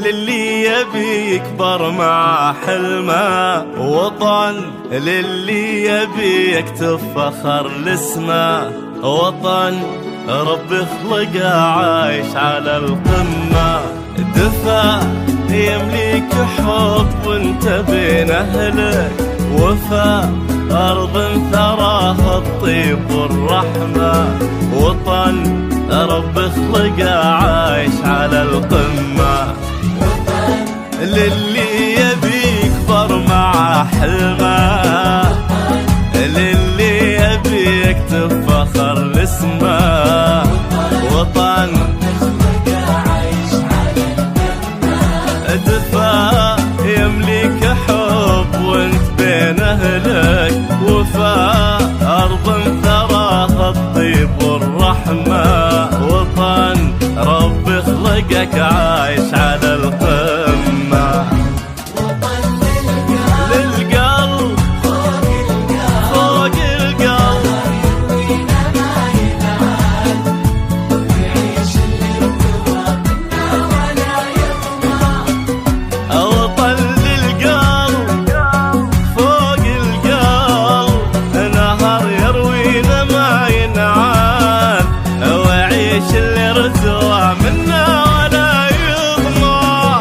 للي يبي يكبر مع حلمه، وطن للي يبي يكتب فخر لاسمه، وطن رب خلقه عايش على القمة، دفا يمليك حب وانت بين اهلك، وفا أرض ثراها الطيب والرحمة، وطن رب خلقه عايش على القمة، للي يبي يكبر مع حلمه، للي يبي يكتب فخر لاسمه، وطن دفا يمليك حب وانت بين اهلك، وفا أرض ثراها الطيب والرحمة، وطن رب خلقك عايش على القمة، للقلب فوق القلب وطن للقلب فوق القلب، نهر يروينا ما ينعاد، وعيش اللي رزوه منا ولا يضمع.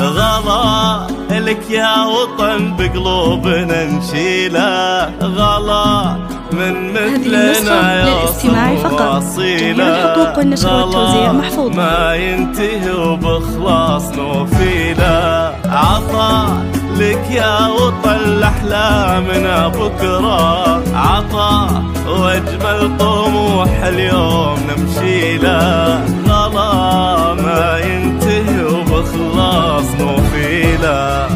غلا لك يا وطن بقلوبنا نشيله، غلا من مثلنا للاستماع فقط. جميع الحقوق والنشر والتوزيع محفوظ. ما ينتهي وبخلاص نوفيله، عطا لك يا وطن لأحلامنا بكرة، عطا واجمل طموح اليوم نمشيله، غلا ما ينتهي وبخلاص نوفيله،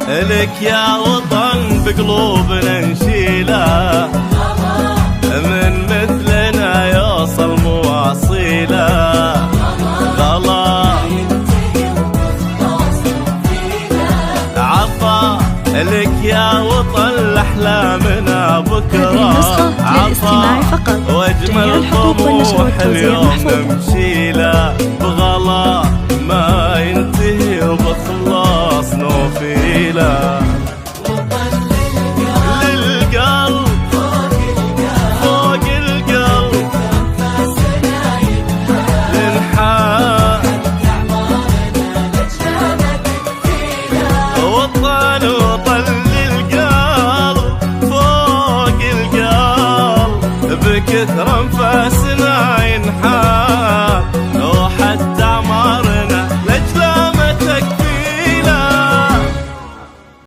لك يا وطن بقلوبنا نشيله، من مثلنا يوصل مواصيله، غلا عطا لك يا وطن لأحلامنا بكرة، هذه النسخة للاستماع فقط. جميع واجمل الحقوق والنشر طموح والتوزيع اليوم محفوظ.